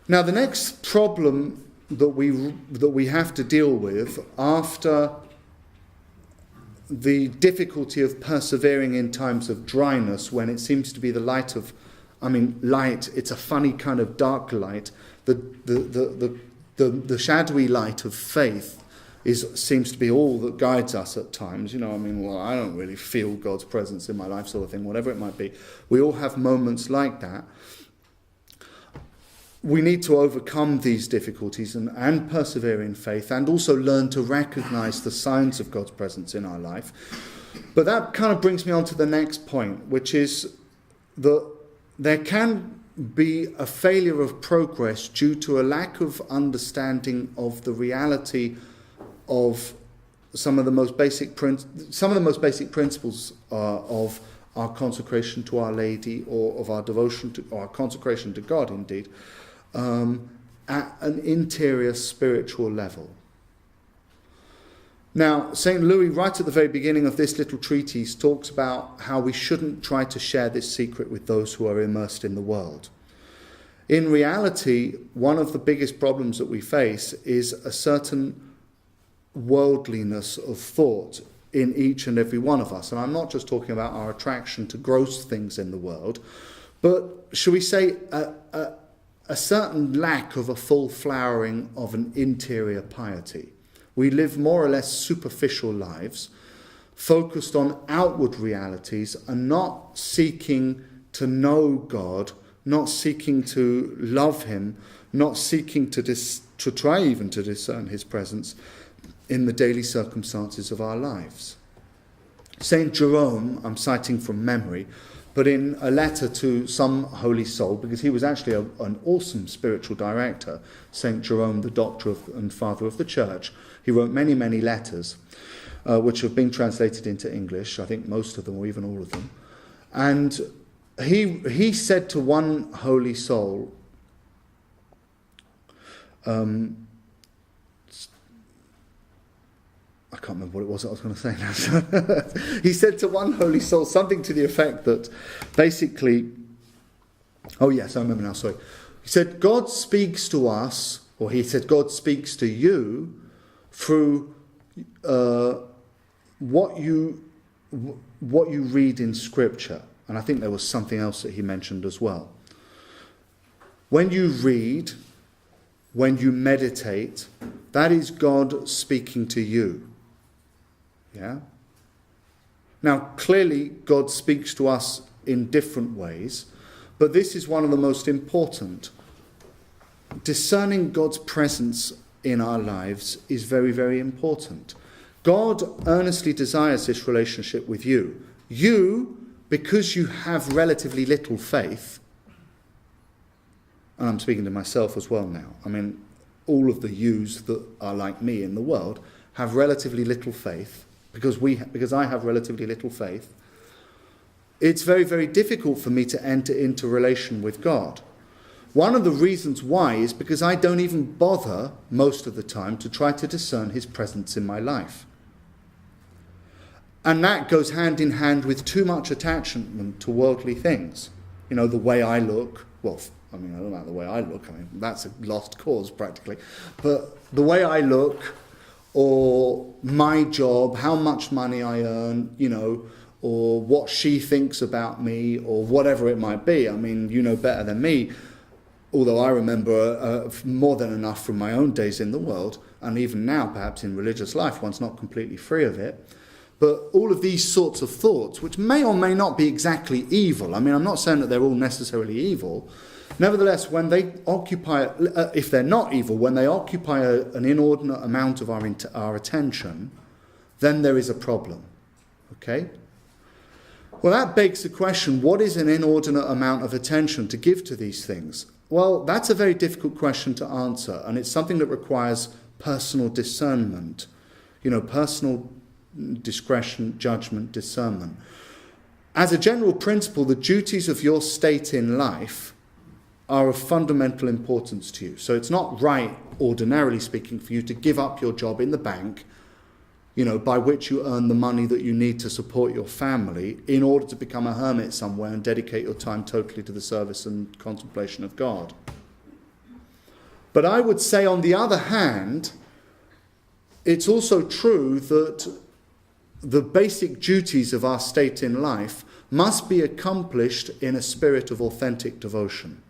Now, the next problem that we have to deal with after the difficulty of persevering in times of dryness, when it seems to be the light, it's a funny kind of dark light, the shadowy light of faith seems to be all that guides us at times. I don't really feel God's presence in my life, sort of thing, whatever it might be. We all have moments like that. We need to overcome these difficulties and persevere in faith, and also learn to recognize the signs of God's presence in our life. But that kind of brings me on to the next point, which is that there can be a failure of progress due to a lack of understanding of the reality of some of the most basic principles of our consecration to Our Lady, or of our devotion to, or our consecration to God, indeed, at an interior spiritual level. Now, St. Louis, right at the very beginning of this little treatise, talks about how we shouldn't try to share this secret with those who are immersed in the world. In reality, one of the biggest problems that we face is a certain worldliness of thought in each and every one of us. And I'm not just talking about our attraction to gross things in the world, but shall we say a certain lack of a full flowering of an interior piety. We live more or less superficial lives, focused on outward realities, and not seeking to know God, not seeking to love him, not seeking to try even to discern his presence in the daily circumstances of our lives. St. Jerome, I'm citing from memory, but in a letter to some holy soul, because he was actually an awesome spiritual director, St. Jerome, the doctor and father of the church, he wrote many, many letters, which have been translated into English, I think most of them, or even all of them. And he said to one holy soul, I can't remember what it was I was going to say now. He said to one holy soul something to the effect that basically, oh yes, I remember now, sorry. He said, God speaks to us, or he said, God speaks to you through what you read in Scripture. And I think there was something else that he mentioned as well. When you read, when you meditate, that is God speaking to you. Yeah? Now, clearly, God speaks to us in different ways, but this is one of the most important. Discerning God's presence in our lives is very, very important. God earnestly desires this relationship with you. You, because you have relatively little faith, and I'm speaking to myself as well now, all of the yous that are like me in the world have relatively little faith, because I have relatively little faith. It's very, very difficult for me to enter into relation with God. One of the reasons why is because I don't even bother most of the time to try to discern his presence in my life. And that goes hand in hand with too much attachment to worldly things. The way I look, I don't know about the way I look, that's a lost cause practically. But the way I look, or my job, how much money I earn, or what she thinks about me, or whatever it might be. You know better than me. Although I remember more than enough from my own days in the world, and even now perhaps in religious life, one's not completely free of it. But all of these sorts of thoughts, which may or may not be exactly evil, I'm not saying that they're all necessarily evil. Nevertheless, when they occupy, if they're not evil, when they occupy an inordinate amount of our attention, then there is a problem. Okay? Well, that begs the question, what is an inordinate amount of attention to give to these things? Well, that's a very difficult question to answer, and it's something that requires personal discernment, personal discretion, judgment, discernment. As a general principle, the duties of your state in life are of fundamental importance to you. So it's not right, ordinarily speaking, for you to give up your job in the bank, by which you earn the money that you need to support your family, in order to become a hermit somewhere and dedicate your time totally to the service and contemplation of God. But I would say, on the other hand, it's also true that the basic duties of our state in life must be accomplished in a spirit of authentic devotion.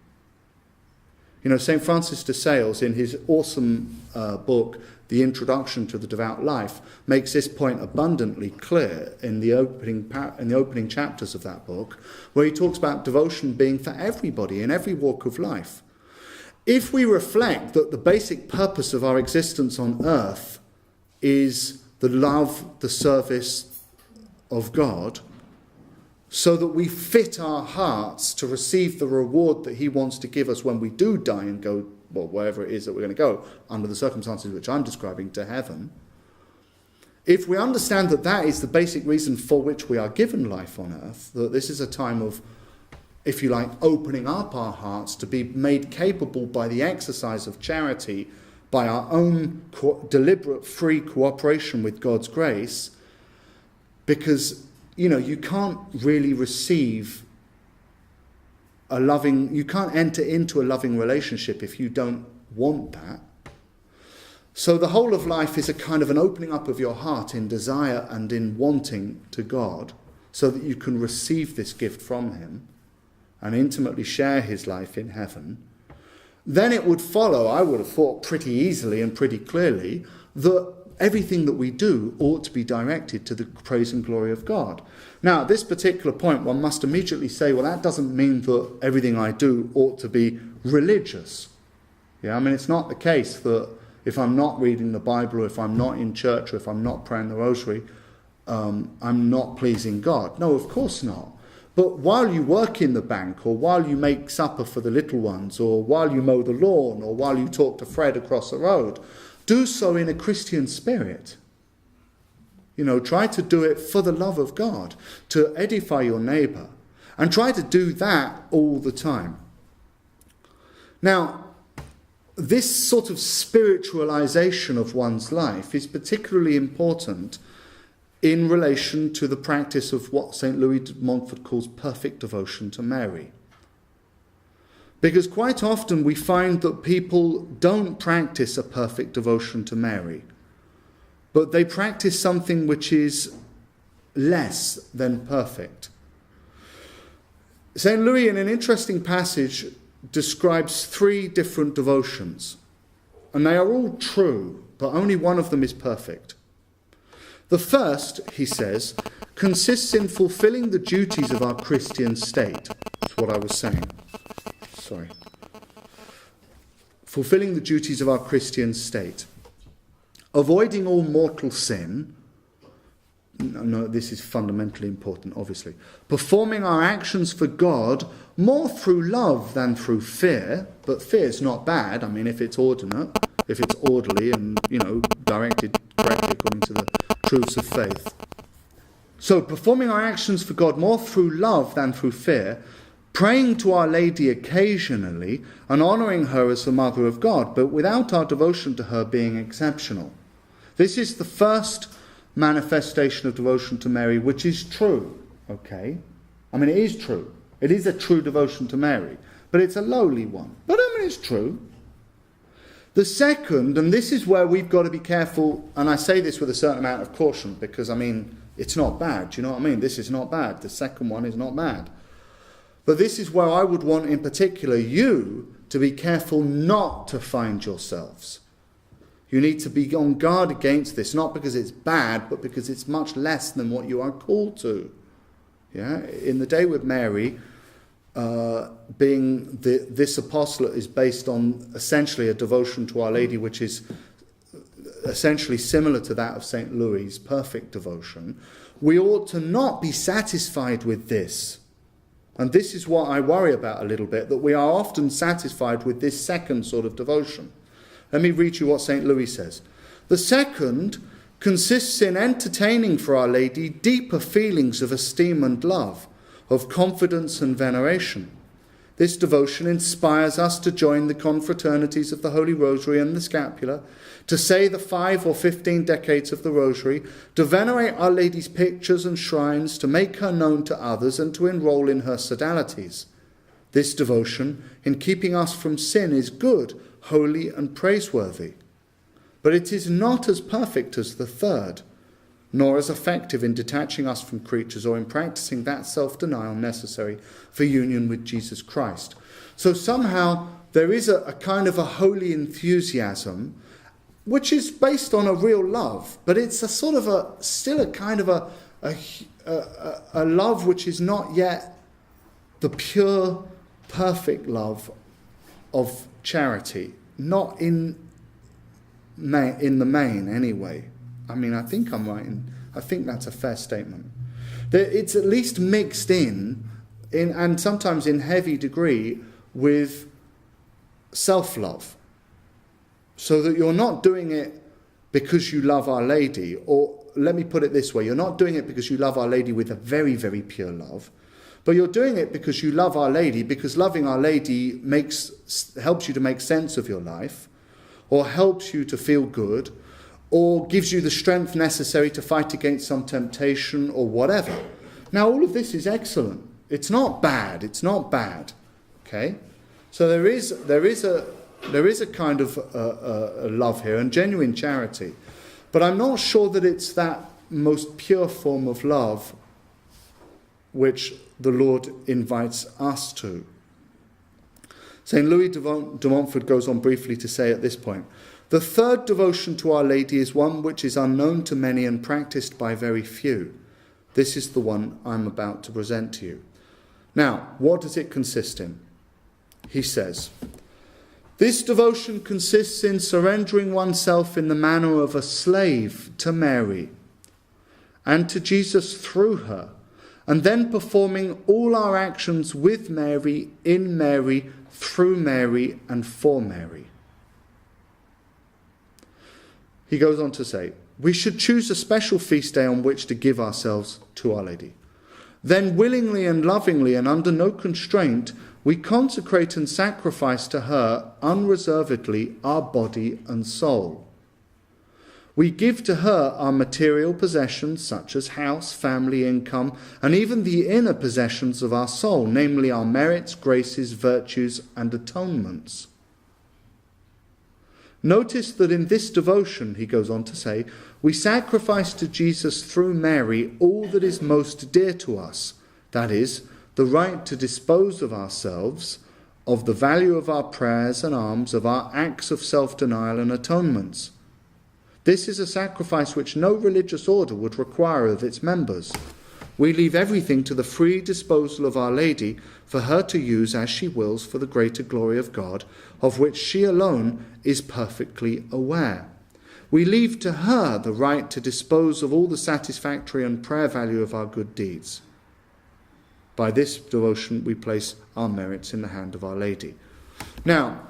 You know, St. Francis de Sales, in his awesome book, The Introduction to the Devout Life, makes this point abundantly clear in the opening chapters of that book, where he talks about devotion being for everybody in every walk of life. If we reflect that the basic purpose of our existence on earth is the love, the service of God, so that we fit our hearts to receive the reward that he wants to give us when we do die and go, well, wherever it is that we're going to go, under the circumstances which I'm describing, to heaven. If we understand that that is the basic reason for which we are given life on earth, that this is a time of, if you like, opening up our hearts to be made capable by the exercise of charity, by our own deliberate, free cooperation with God's grace, because, you know, you can't really receive you can't enter into a loving relationship if you don't want that. So the whole of life is a kind of an opening up of your heart in desire and in wanting to God, so that you can receive this gift from him and intimately share his life in heaven. Then it would follow, I would have thought pretty easily and pretty clearly, that everything that we do ought to be directed to the praise and glory of God. Now, at this particular point, one must immediately say, well, that doesn't mean that everything I do ought to be religious. Yeah, I mean, it's not the case that if I'm not reading the Bible, or if I'm not in church, or if I'm not praying the rosary, I'm not pleasing God. No, of course not. But while you work in the bank, or while you make supper for the little ones, or while you mow the lawn, or while you talk to Fred across the road, do so in a Christian spirit. You know, try to do it for the love of God, to edify your neighbour, and try to do that all the time. Now, this sort of spiritualization of one's life is particularly important in relation to the practice of what St. Louis de Montfort calls perfect devotion to Mary. Because quite often we find that people don't practice a perfect devotion to Mary, but they practice something which is less than perfect. St. Louis, in an interesting passage, describes 3 different devotions, and they are all true, but only one of them is perfect. The first, he says, consists in fulfilling the duties of our Christian state. That's what I was saying. Fulfilling the duties of our Christian state. Avoiding all mortal sin. No, this is fundamentally important, obviously. Performing our actions for God more through love than through fear. But fear is not bad. I mean, if it's ordinate, if it's orderly and, you know, directed correctly according to the truths of faith. So, performing our actions for God more through love than through fear, praying to Our Lady occasionally and honouring her as the Mother of God, but without our devotion to her being exceptional. This is the first manifestation of devotion to Mary, which is true, okay? I mean, it is true. It is a true devotion to Mary, but it's a lowly one. But I mean, it's true. The second, and this is where we've got to be careful, and I say this with a certain amount of caution, because, I mean, it's not bad. Do you know what I mean? This is not bad. The second one is not bad. But this is where I would want, in particular, you to be careful not to find yourselves. You need to be on guard against this, not because it's bad, but because it's much less than what you are called to. Yeah, in the Day with Mary, this apostolate is based on essentially a devotion to Our Lady, which is essentially similar to that of St. Louis' perfect devotion. We ought to not be satisfied with this. And this is what I worry about a little bit, that we are often satisfied with this second sort of devotion. Let me read you what St. Louis says. The second consists in entertaining for Our Lady deeper feelings of esteem and love, of confidence and veneration. This devotion inspires us to join the confraternities of the Holy Rosary and the Scapula, to say the 5 or 15 decades of the Rosary, to venerate Our Lady's pictures and shrines, to make her known to others, and to enroll in her sodalities. This devotion, in keeping us from sin, is good, holy and praiseworthy. But it is not as perfect as the third, nor as effective in detaching us from creatures or in practicing that self-denial necessary for union with Jesus Christ. So somehow there is a kind of a holy enthusiasm which is based on a real love, but it's a sort of still a kind of a love which is not yet the pure, perfect love of charity, not in the main anyway. I mean, I think I'm right, I think that's a fair statement. It's at least mixed in and sometimes in heavy degree with self-love. So that you're not doing it because you love Our Lady, or let me put it this way, you're not doing it because you love Our Lady with a very, very pure love, but you're doing it because you love Our Lady, because loving Our Lady helps you to make sense of your life, or helps you to feel good, or gives you the strength necessary to fight against some temptation or whatever. Now, all of this is excellent. It's not bad. Okay? So there is a kind of a love here and genuine charity. But I'm not sure that it's that most pure form of love which the Lord invites us to. St. Louis de Montfort goes on briefly to say at this point, the third devotion to Our Lady is one which is unknown to many and practiced by very few. This is the one I'm about to present to you. Now, what does it consist in? He says, this devotion consists in surrendering oneself in the manner of a slave to Mary and to Jesus through her, and then performing all our actions with Mary, in Mary, through Mary, and for Mary. He goes on to say, we should choose a special feast day on which to give ourselves to Our Lady. Then willingly and lovingly and under no constraint, we consecrate and sacrifice to her unreservedly our body and soul. We give to her our material possessions such as house, family, income, and even the inner possessions of our soul, namely our merits, graces, virtues, and atonements. Notice that in this devotion, he goes on to say, we sacrifice to Jesus through Mary all that is most dear to us, that is, the right to dispose of ourselves, of the value of our prayers and alms, of our acts of self-denial and atonements. This is a sacrifice which no religious order would require of its members. We leave everything to the free disposal of Our Lady for her to use as she wills for the greater glory of God, of which she alone is perfectly aware. We leave to her the right to dispose of all the satisfactory and prayer value of our good deeds. By this devotion we place our merits in the hand of Our Lady. Now,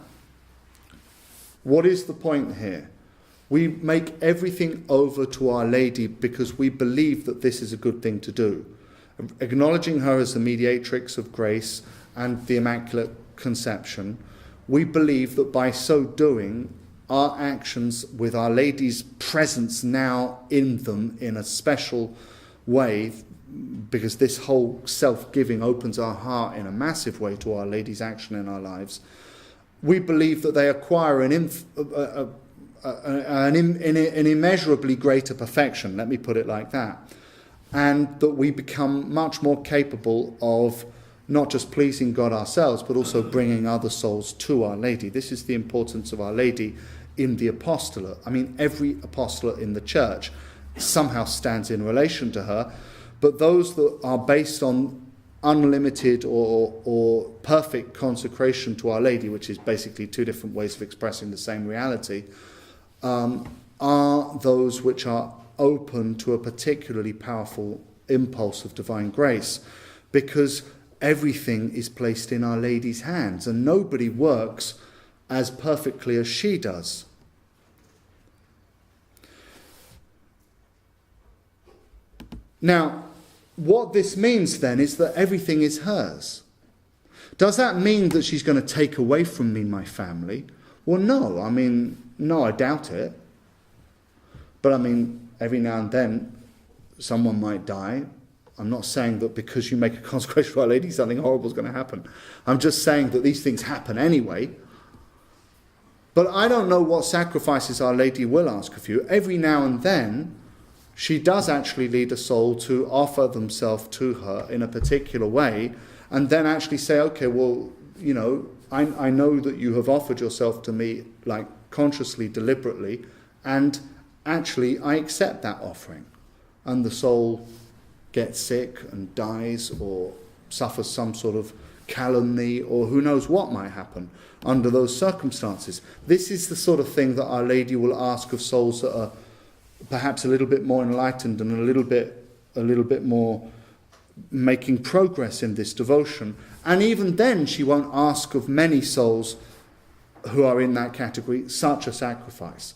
what is the point here? We make everything over to Our Lady because we believe that this is a good thing to do. Acknowledging her as the mediatrix of grace and the Immaculate Conception, we believe that by so doing, our actions with Our Lady's presence now in them in a special way, because this whole self-giving opens our heart in a massive way to Our Lady's action in our lives, we believe that they acquire an immeasurably greater perfection, let me put it like that, and that we become much more capable of not just pleasing God ourselves, but also bringing other souls to Our Lady. This is the importance of Our Lady in the apostolate. I mean, every apostolate in the church somehow stands in relation to her, but those that are based on unlimited or perfect consecration to Our Lady, which is basically two different ways of expressing the same reality, are those which are open to a particularly powerful impulse of divine grace, because everything is placed in Our Lady's hands, and nobody works as perfectly as she does. Now, what this means then is that everything is hers. Does that mean that she's going to take away from me my family? Well, no. No, I doubt it. But every now and then someone might die. I'm not saying that because you make a consecration to Our Lady something horrible is going to happen. I'm just saying that these things happen anyway. But I don't know what sacrifices Our Lady will ask of you. Every now and then, she does actually lead a soul to offer themselves to her in a particular way, and then actually say, okay, well, you know, I know that you have offered yourself to me, like, consciously, deliberately, and actually I accept that offering. And the soul gets sick and dies, or suffers some sort of calumny, or who knows what might happen under those circumstances. This is the sort of thing that Our Lady will ask of souls that are perhaps a little bit more enlightened and a little bit more making progress in this devotion. And even then she won't ask of many souls who are in that category such a sacrifice.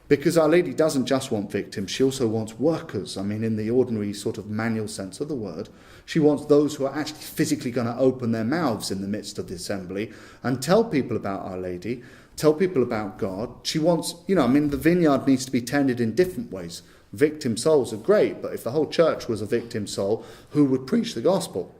Because Our Lady doesn't just want victims, she also wants workers. I mean, in the ordinary sort of manual sense of the word, she wants those who are actually physically going to open their mouths in the midst of the assembly and tell people about Our Lady, tell people about God. She wants, you know, I mean, the vineyard needs to be tended in different ways. Victim souls are great, but if the whole church was a victim soul, who would preach the gospel?